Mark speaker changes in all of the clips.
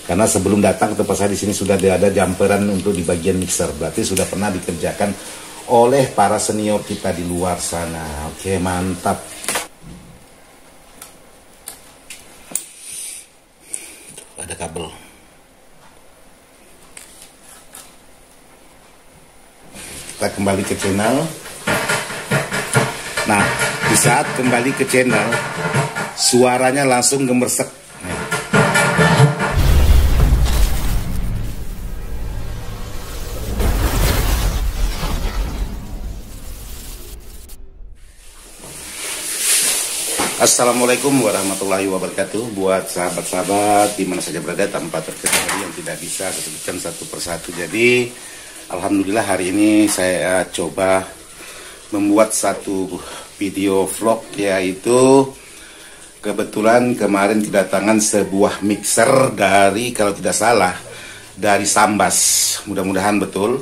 Speaker 1: Karena sebelum datang ke tempat saya di sini sudah ada jumperan untuk di bagian mixer. Berarti sudah pernah dikerjakan oleh para senior kita di luar sana. Oke, mantap. Ada kabel. Kita kembali ke channel. Nah, di saat kembali ke channel, suaranya langsung gemersek. Assalamualaikum warahmatullahi wabarakatuh. Buat sahabat-sahabat di mana saja berada tanpa terkecuali yang tidak bisa saya sebutkan satu persatu. Jadi alhamdulillah hari ini saya coba membuat satu video vlog, yaitu kebetulan kemarin kedatangan sebuah mixer dari, kalau tidak salah, dari Sambas. Mudah-mudahan betul.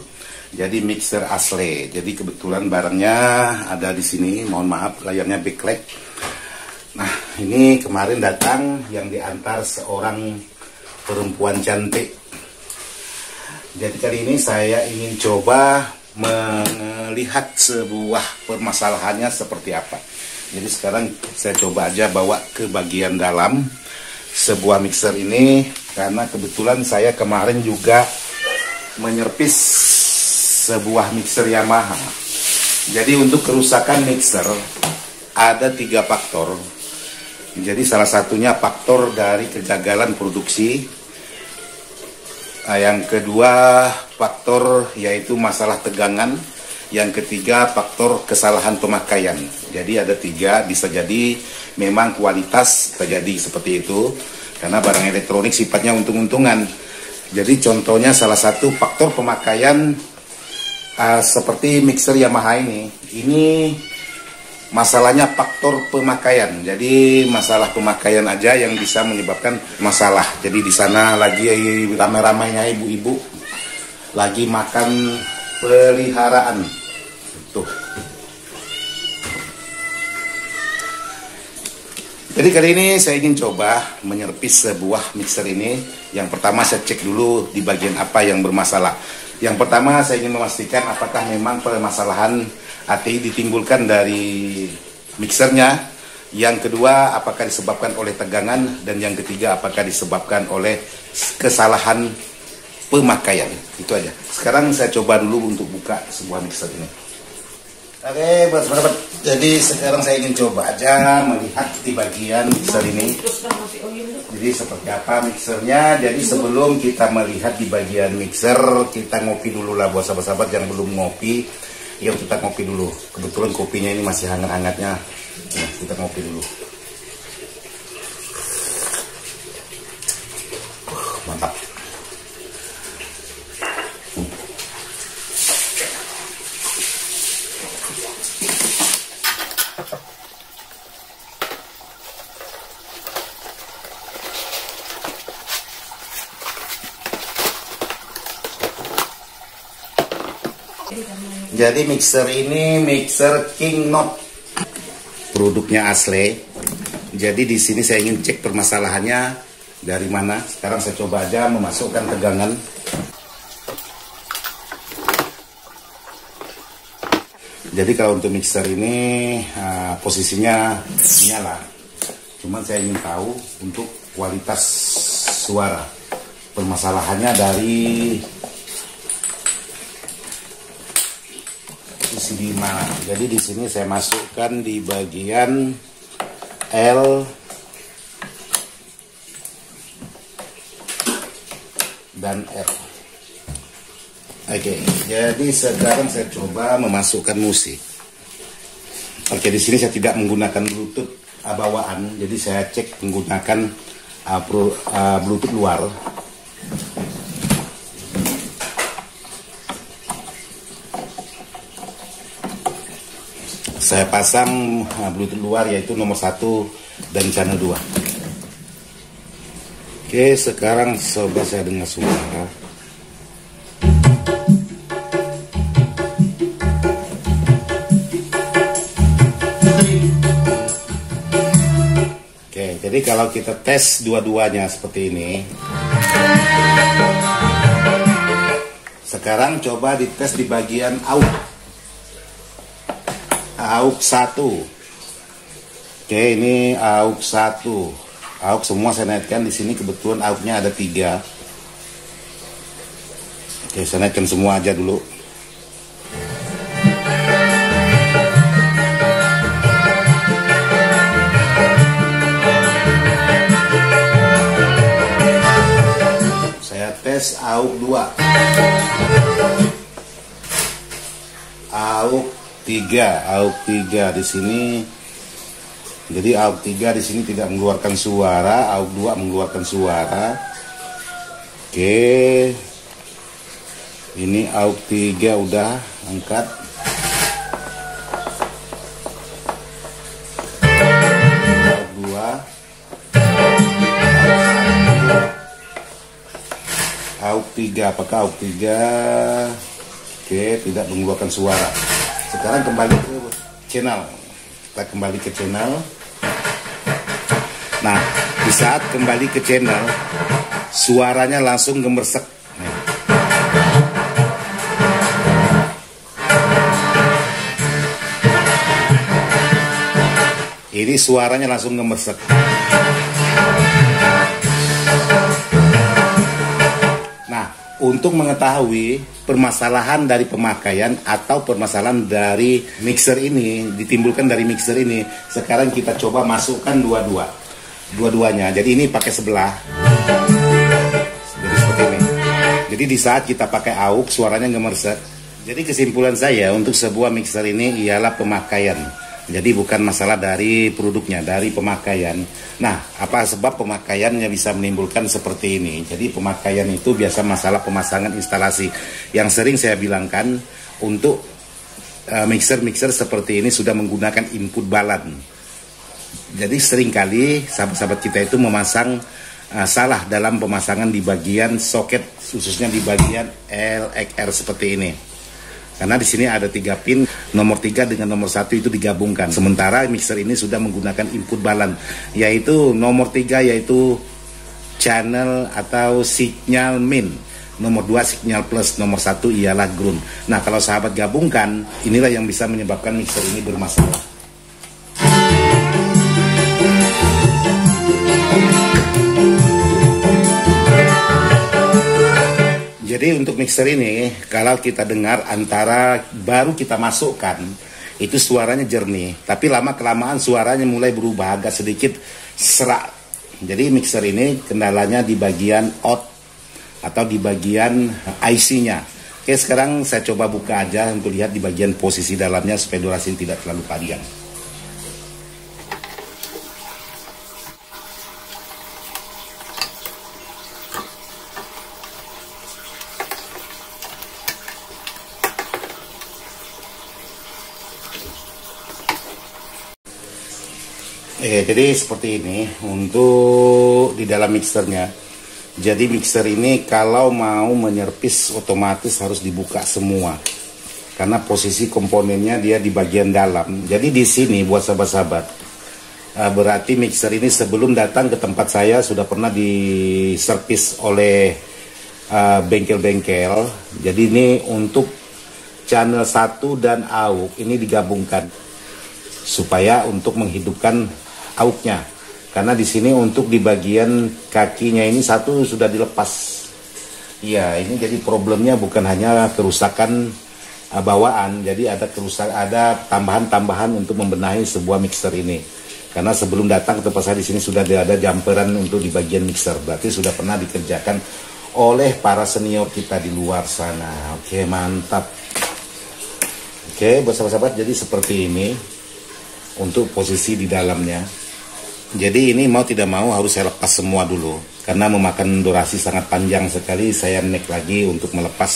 Speaker 1: Jadi mixer asli. Jadi kebetulan barangnya ada di sini. Mohon maaf layarnya backlight. Nah, ini kemarin datang yang diantar seorang perempuan cantik. Jadi kali ini saya ingin coba melihat sebuah permasalahannya seperti apa. Jadi sekarang saya coba aja bawa ke bagian dalam sebuah mixer ini, karena kebetulan saya kemarin juga menyervis sebuah mixer Yamaha. Jadi untuk kerusakan mixer ada 3 faktor. Jadi salah satunya faktor dari kegagalan produksi. Yang kedua faktor yaitu masalah tegangan. Yang ketiga faktor kesalahan pemakaian. Jadi ada 3, bisa jadi memang kualitas terjadi seperti itu. Karena barang elektronik sifatnya untung-untungan. Jadi contohnya salah satu faktor pemakaian seperti mixer Yamaha ini. Ini masalahnya faktor pemakaian. Jadi masalah pemakaian aja yang bisa menyebabkan masalah. Jadi di sana lagi ramai-ramainya ibu-ibu lagi makan peliharaan. Tuh. Jadi kali ini saya ingin coba menyervis sebuah mixer ini. Yang pertama saya cek dulu di bagian apa yang bermasalah. Yang pertama saya ingin memastikan apakah memang permasalahan ATI ditimbulkan dari mixernya. Yang kedua, apakah disebabkan oleh tegangan. Dan yang ketiga, apakah disebabkan oleh kesalahan pemakaian. Itu aja. Sekarang saya coba dulu untuk buka sebuah mixer ini. Oke, buat sahabat, jadi sekarang saya ingin coba aja melihat di bagian mixer ini. Jadi seperti apa mixernya. Jadi sebelum kita melihat di bagian mixer, kita ngopi dulu lah buat sahabat-sahabat yang belum ngopi. Yuk kita ngopi dulu. Kebetulan kopinya ini masih hangat-hangatnya. Nah, kita ngopi dulu. Mantap. Jadi mixer ini mixer King Knot, produknya asli. Jadi di sini saya ingin cek permasalahannya dari mana. Sekarang saya coba aja memasukkan tegangan. Jadi kalau untuk mixer ini posisinya nyala. Cuman saya ingin tahu untuk kualitas suara. Permasalahannya dari di mana. Jadi di sini saya masukkan di bagian L dan R. Oke, jadi sekarang saya coba memasukkan musik. Oke, di sini saya tidak menggunakan Bluetooth bawaan, jadi saya cek menggunakan Bluetooth luar. Saya pasang Bluetooth luar, yaitu nomor 1 dan channel 2. Oke, sekarang coba saya dengar suara. Oke, jadi kalau kita tes dua-duanya seperti ini. Sekarang coba dites di bagian AUX. AUX 1. Oke, ini AUX 1. AUX semua saya naikkan di sini, kebetulan AUX-nya ada 3. Oke, saya naikkan semua aja dulu. Tes AUX 2, AUX 3 di sini. Jadi AUX 3 di sini tidak mengeluarkan suara, AUX 2 mengeluarkan suara. Oke. Ini AUX 3 udah angkat. AUX 2. AUX 3, apakah AUX 3? Oke, tidak mengeluarkan suara. Sekarang kembali ke channel. Kita kembali ke channel. Nah, di saat kembali ke channel, suaranya langsung gemersek. Ini suaranya langsung gemersek. Untuk mengetahui permasalahan dari pemakaian atau permasalahan dari mixer ini, ditimbulkan dari mixer ini, sekarang kita coba masukkan dua-duanya. Jadi ini pakai sebelah. Jadi seperti ini. Jadi di saat kita pakai AUX, suaranya gemersek. Jadi kesimpulan saya untuk sebuah mixer ini ialah pemakaian. Jadi bukan masalah dari produknya, dari pemakaian. Nah, apa sebab pemakaiannya bisa menimbulkan seperti ini? Jadi pemakaian itu biasa masalah pemasangan instalasi. Yang sering saya bilangkan, untuk mixer-mixer seperti ini sudah menggunakan input balan. Jadi seringkali sahabat-sahabat kita itu memasang salah dalam pemasangan di bagian soket, khususnya di bagian LXR seperti ini. Karena di sini ada 3 pin, nomor 3 dengan nomor 1 itu digabungkan. Sementara mixer ini sudah menggunakan input balan, yaitu nomor 3 yaitu channel atau signal min, nomor 2 signal plus, nomor 1 ialah ground. Nah, kalau sahabat gabungkan, inilah yang bisa menyebabkan mixer ini bermasalah. Jadi untuk mixer ini, kalau kita dengar antara baru kita masukkan, itu suaranya jernih. Tapi lama-kelamaan suaranya mulai berubah, agak sedikit serak. Jadi mixer ini kendalanya di bagian out atau di bagian IC-nya. Oke, sekarang saya coba buka aja untuk lihat di bagian posisi dalamnya supaya durasi tidak terlalu panjang. Jadi seperti ini untuk di dalam mixernya. Jadi mixer ini kalau mau menyervis otomatis harus dibuka semua, karena posisi komponennya dia di bagian dalam. Jadi di sini buat sahabat-sahabat, berarti mixer ini sebelum datang ke tempat saya sudah pernah diservis oleh bengkel-bengkel. Jadi ini untuk channel 1 dan AUX ini digabungkan supaya untuk menghidupkan AUX-nya, karena di sini untuk di bagian kakinya ini satu sudah dilepas. Iya, ini jadi problemnya bukan hanya kerusakan bawaan, jadi ada tambahan-tambahan untuk membenahi sebuah mixer ini. Karena sebelum datang ke tempat saya di sini sudah ada jumperan untuk di bagian mixer, berarti sudah pernah dikerjakan oleh para senior kita di luar sana. Oke, mantap. Oke, buat sahabat-sahabat, jadi seperti ini untuk posisi di dalamnya. Jadi ini mau tidak mau harus saya lepas semua dulu, karena memakan durasi sangat panjang sekali. Saya naik lagi untuk melepas,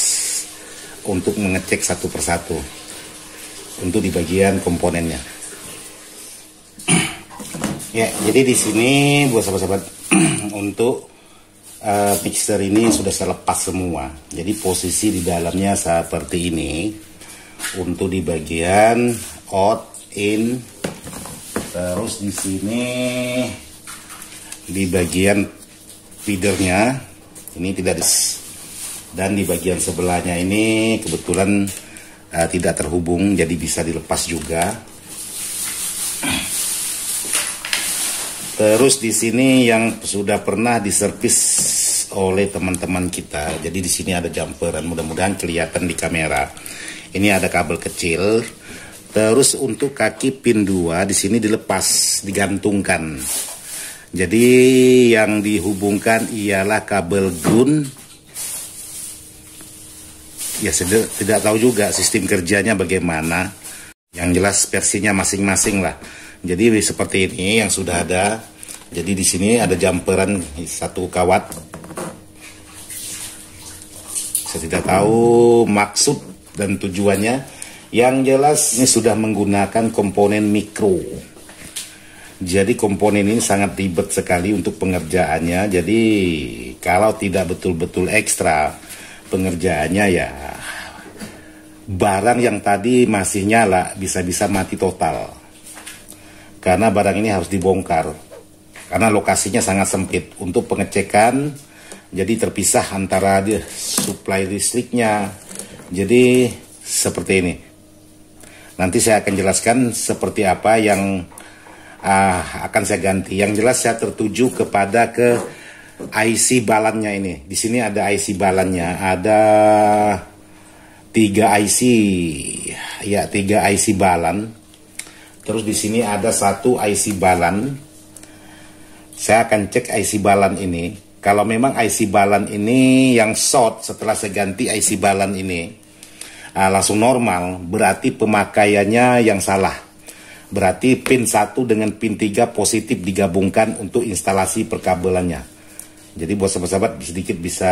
Speaker 1: untuk mengecek satu persatu untuk di bagian komponennya. Ya, jadi di sini buat sahabat-sahabat untuk mixer ini sudah saya lepas semua. Jadi posisi di dalamnya seperti ini. Untuk di bagian out, in. Terus di sini di bagian feedernya ini tidak Dan di bagian sebelahnya ini kebetulan tidak terhubung, jadi bisa dilepas juga. Terus di sini yang sudah pernah diservis oleh teman-teman kita. Jadi di sini ada jumperan, mudah-mudahan kelihatan di kamera. Ini ada kabel kecil. Terus untuk kaki pin 2 di sini dilepas, digantungkan. Jadi yang dihubungkan ialah kabel ground. Ya tidak tahu juga sistem kerjanya bagaimana. Yang jelas versinya masing-masing lah. Jadi seperti ini yang sudah ada. Jadi di sini ada jumperan satu kawat. Saya tidak tahu maksud dan tujuannya. Yang jelas ini sudah menggunakan komponen mikro. Jadi komponen ini sangat ribet sekali untuk pengerjaannya. Jadi kalau tidak betul-betul ekstra pengerjaannya, ya barang yang tadi masih nyala bisa-bisa mati total. Karena barang ini harus dibongkar. Karena lokasinya sangat sempit untuk pengecekan. Jadi terpisah antara suplai listriknya. Jadi seperti ini. Nanti saya akan jelaskan seperti apa yang akan saya ganti. Yang jelas saya tertuju kepada IC balannya ini. Di sini ada IC balannya, ada 3 IC, ya 3 IC balan. Terus di sini ada 1 IC balan. Saya akan cek IC balan ini. Kalau memang IC balan ini yang short setelah saya ganti IC balan ini langsung normal, berarti pemakaiannya yang salah. Berarti pin 1 dengan pin 3 positif digabungkan untuk instalasi perkabelannya. Jadi buat sahabat-sahabat sedikit bisa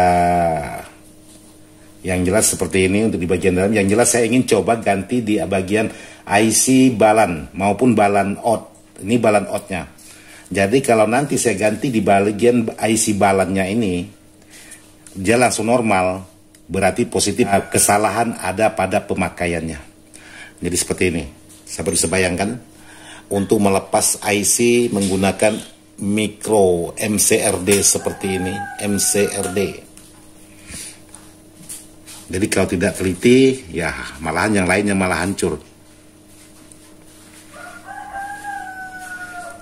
Speaker 1: yang jelas seperti ini untuk di bagian dalam. Yang jelas saya ingin coba ganti di bagian IC balan maupun balan out. Ini balan outnya. Jadi kalau nanti saya ganti di bagian IC balannya ini, dia langsung normal. Berarti positif. Kesalahan ada pada pemakaiannya. Jadi seperti ini. Sahabat bisa bayangkan. Untuk melepas IC menggunakan mikro MCRD seperti ini, MCRD. Jadi kalau tidak teliti, ya malahan yang lainnya malah hancur.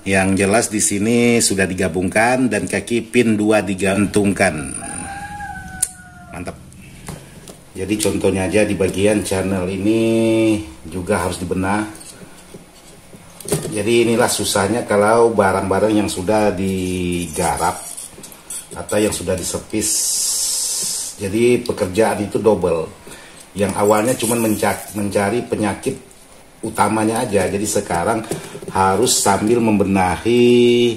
Speaker 1: Yang jelas di sini sudah digabungkan dan kaki pin 2 digantungkan. Mantap. Jadi contohnya aja di bagian channel ini juga harus dibenah. Jadi inilah susahnya kalau barang-barang yang sudah digarap atau yang sudah diservis. Jadi pekerjaan itu double. Yang awalnya cuma mencari penyakit utamanya aja. Jadi sekarang harus sambil membenahi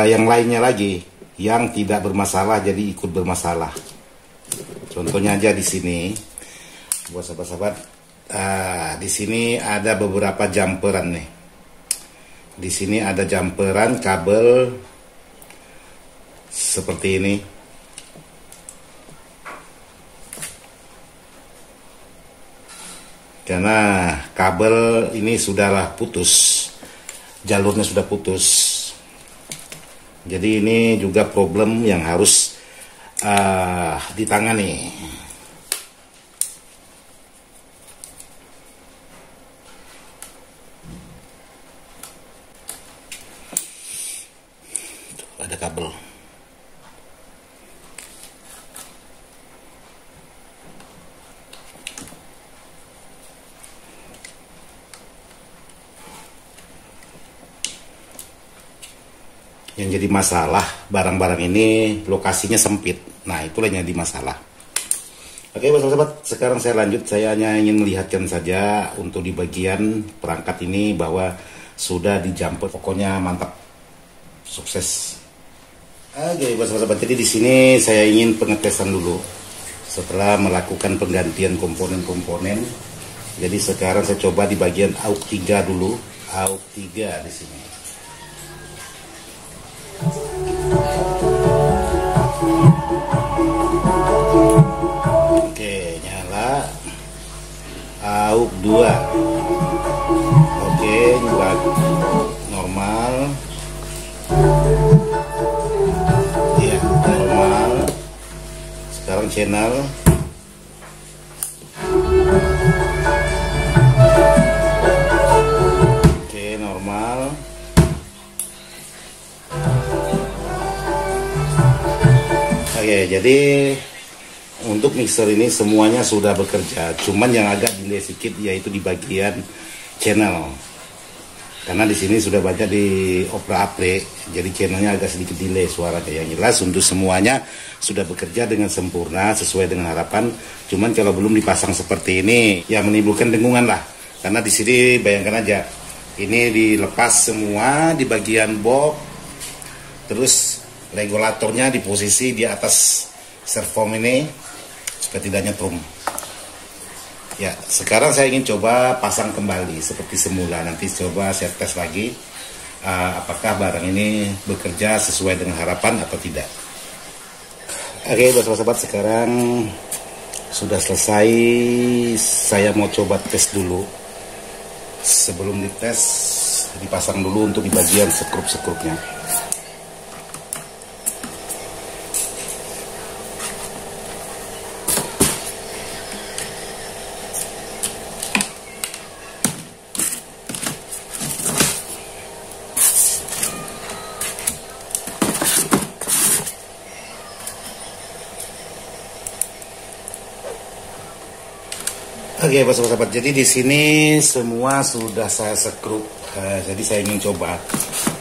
Speaker 1: yang lainnya lagi yang tidak bermasalah jadi ikut bermasalah. Contohnya aja di sini buat sahabat-sahabat. Di sini ada beberapa jumperan nih. Di sini ada jumperan kabel seperti ini. Karena kabel ini sudahlah putus, jalurnya sudah putus. Jadi ini juga problem yang harus ditangani. Ada kabel. Yang jadi masalah barang-barang ini lokasinya sempit. Nah itulah yang jadi masalah. Oke sahabat-sahabat, sekarang saya lanjut. Saya hanya ingin melihatkan saja untuk di bagian perangkat ini bahwa sudah dijumper. Pokoknya mantap, sukses. Oke, sahabat-sahabat, jadi di sini saya ingin pengetesan dulu setelah melakukan penggantian komponen-komponen. Jadi sekarang saya coba di bagian AUX 3 dulu, AUX 3 di sini. Oke, nyala. AUX 2. Oke, buat normal. Ya, normal. channel. Oke, normal. Oke, jadi untuk mixer ini semuanya sudah bekerja, cuman yang agak delay sedikit yaitu di bagian channel. Karena di sini sudah banyak di Opera Apre, jadi channelnya agak sedikit delay suaranya. Yang jelas untuk semuanya sudah bekerja dengan sempurna sesuai dengan harapan. Cuman kalau belum dipasang seperti ini, ya menimbulkan dengungan lah. Karena di sini bayangkan aja, ini dilepas semua di bagian box, terus regulatornya di posisi di atas servom ini supaya tidak nyetrum. Ya, sekarang saya ingin coba pasang kembali seperti semula. Nanti coba saya tes lagi apakah barang ini bekerja sesuai dengan harapan atau tidak. Oke, sahabat-sahabat, sekarang sudah selesai. Saya mau coba tes dulu. Sebelum dites, dipasang dulu untuk di bagian sekrup-sekrupnya. Oke, sahabat-sahabat, jadi di sini semua sudah saya sekrup. Jadi saya ingin coba.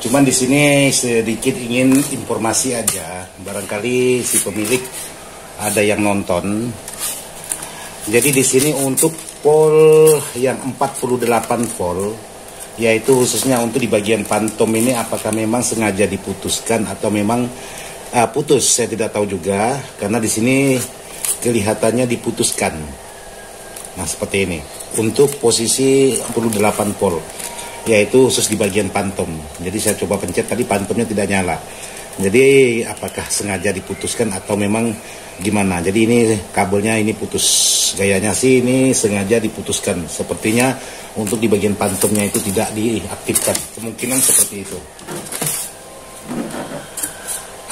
Speaker 1: Cuman di sini sedikit ingin informasi aja. Barangkali si pemilik ada yang nonton. Jadi di sini untuk pol yang 48 volt, yaitu khususnya untuk di bagian pantom ini, apakah memang sengaja diputuskan atau memang putus? Saya tidak tahu juga, karena di sini kelihatannya diputuskan. Nah, seperti ini untuk posisi 48 volt, yaitu khusus di bagian pantom. Jadi saya coba pencet tadi, pantomnya tidak nyala. Jadi apakah sengaja diputuskan atau memang gimana? Jadi ini kabelnya ini putus. Gayanya sih ini sengaja diputuskan. Sepertinya untuk di bagian pantomnya itu tidak diaktifkan. Kemungkinan seperti itu.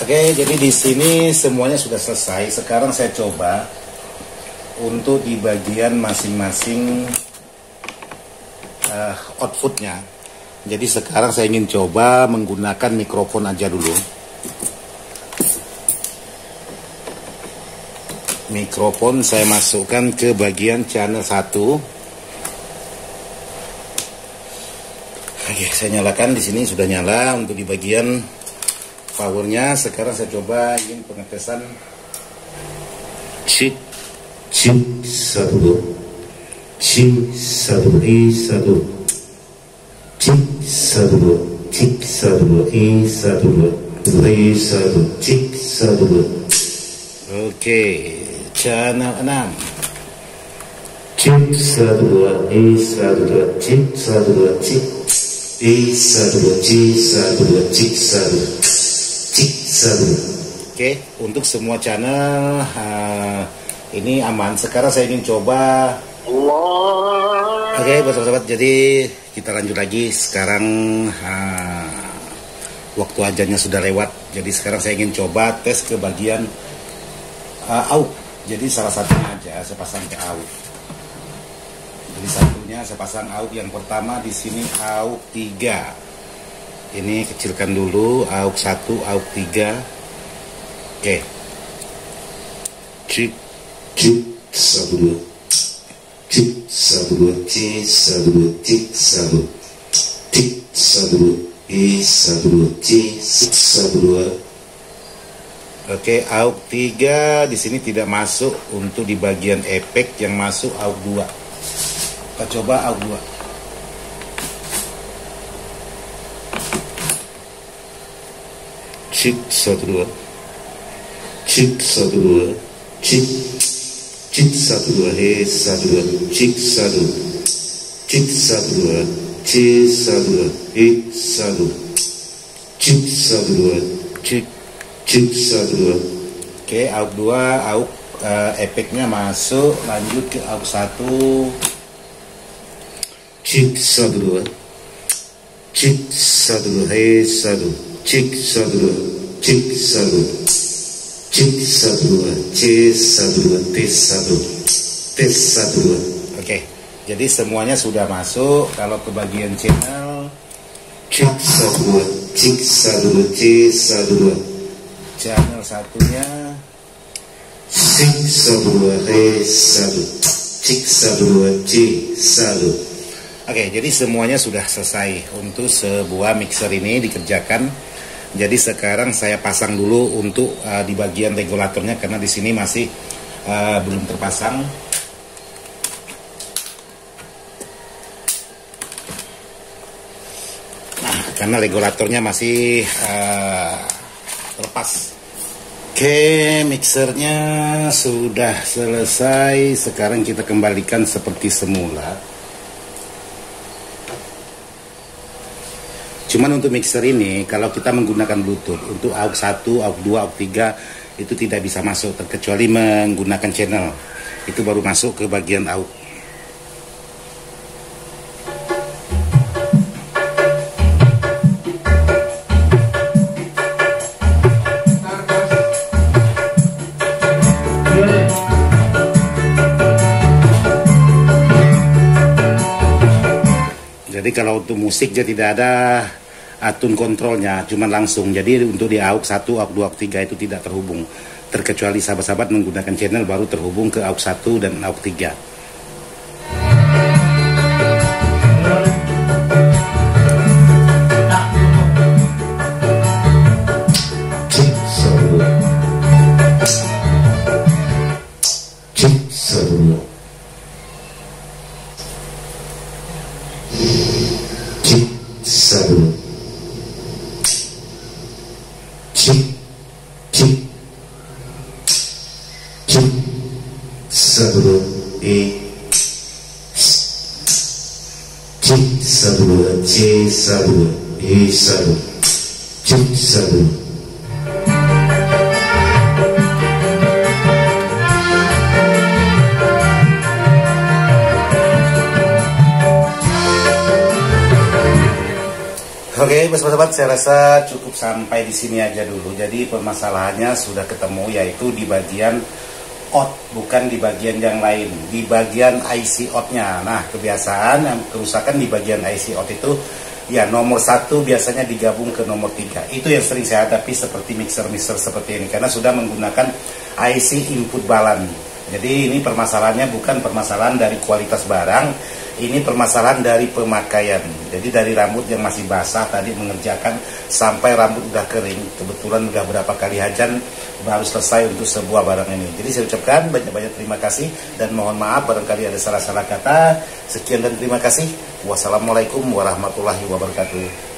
Speaker 1: Oke, jadi di sini semuanya sudah selesai. Sekarang saya coba untuk di bagian masing-masing outputnya. Jadi sekarang saya ingin coba menggunakan mikrofon aja dulu. Mikrofon saya masukkan ke bagian channel 1. Oke, saya nyalakan. Di sini sudah nyala. Untuk di bagian powernya sekarang saya coba ingin pengetesan chip. Cik satu, cik satu, satu, cik satu, cik satu, satu, satu, cik satu. Oke, channel 6. Cik satu, satu, cik satu, cik satu, cik satu, cik satu, cik satu. Oke, untuk semua channel ini aman. Sekarang saya ingin coba. Oke, sahabat-sahabat, jadi kita lanjut lagi. Sekarang waktu ajannya sudah lewat. Jadi sekarang saya ingin coba tes ke bagian AUX. Jadi salah satunya aja saya pasang ke AUX. Jadi satunya saya pasang AUX. Yang pertama di sini AUX 3. Ini kecilkan dulu, AUX 1, AUX 3. Oke. Cik satu dua, cik satu dua, cik satu dua, cik satu, cik satu dua, satu dua, cik satu dua. Oke, AUX 3 di sini tidak masuk. Untuk di bagian efek yang masuk AUX 2. Kita coba AUX 2. Cik satu dua, cik satu dua, cik satu dua, satu dua, cik satu, cik satu dua, cik satu dua, satu, cik satu dua, cik satu dua. Oke, AUX 2, AUX efeknya masuk. Lanjut ke AUX 1. Cik satu dua, cik satu dua, satu, cik satu dua, cik satu, Cek 1 2, C1 2, T1, T1 2. Oke, jadi semuanya sudah masuk. Kalau ke bagian channel, cek 1 2, cek 1 2, C1 2. Channel satunya cek 1 2, Re1, cek 1 2, C1. Oke, jadi semuanya sudah selesai untuk sebuah mixer ini dikerjakan. Jadi sekarang saya pasang dulu untuk di bagian regulatornya karena di sini masih belum terpasang. Nah, karena regulatornya masih terlepas. Oke, mixernya sudah selesai. Sekarang kita kembalikan seperti semula. Cuman untuk mixer ini, kalau kita menggunakan Bluetooth, untuk AUX 1, AUX 2, AUX 3, itu tidak bisa masuk, terkecuali menggunakan channel. Itu baru masuk ke bagian AUX. Jadi kalau untuk musik dia tidak ada tune kontrolnya, cuma langsung. Jadi untuk di AUX 1, AUX 2, AUX 3 itu tidak terhubung. Terkecuali sahabat-sahabat menggunakan channel baru terhubung ke AUX 1 dan AUX 3. Oke, sahabat, saya rasa cukup sampai di sini aja dulu. Jadi permasalahannya sudah ketemu, yaitu di bagian out, bukan di bagian yang lain, di bagian IC out-nya. Nah, kebiasaan yang kerusakan di bagian IC out itu, ya nomor 1 biasanya digabung ke nomor 3. Itu yang sering saya hadapi seperti mixer-mixer seperti ini, karena sudah menggunakan IC input balan. Jadi ini permasalahannya bukan permasalahan dari kualitas barang, ini permasalahan dari pemakaian. Jadi dari rambut yang masih basah tadi mengerjakan sampai rambut udah kering, kebetulan udah berapa kali hajan baru selesai untuk sebuah barang ini. Jadi saya ucapkan banyak-banyak terima kasih dan mohon maaf barangkali ada salah-salah kata. Sekian dan terima kasih. Wassalamualaikum warahmatullahi wabarakatuh.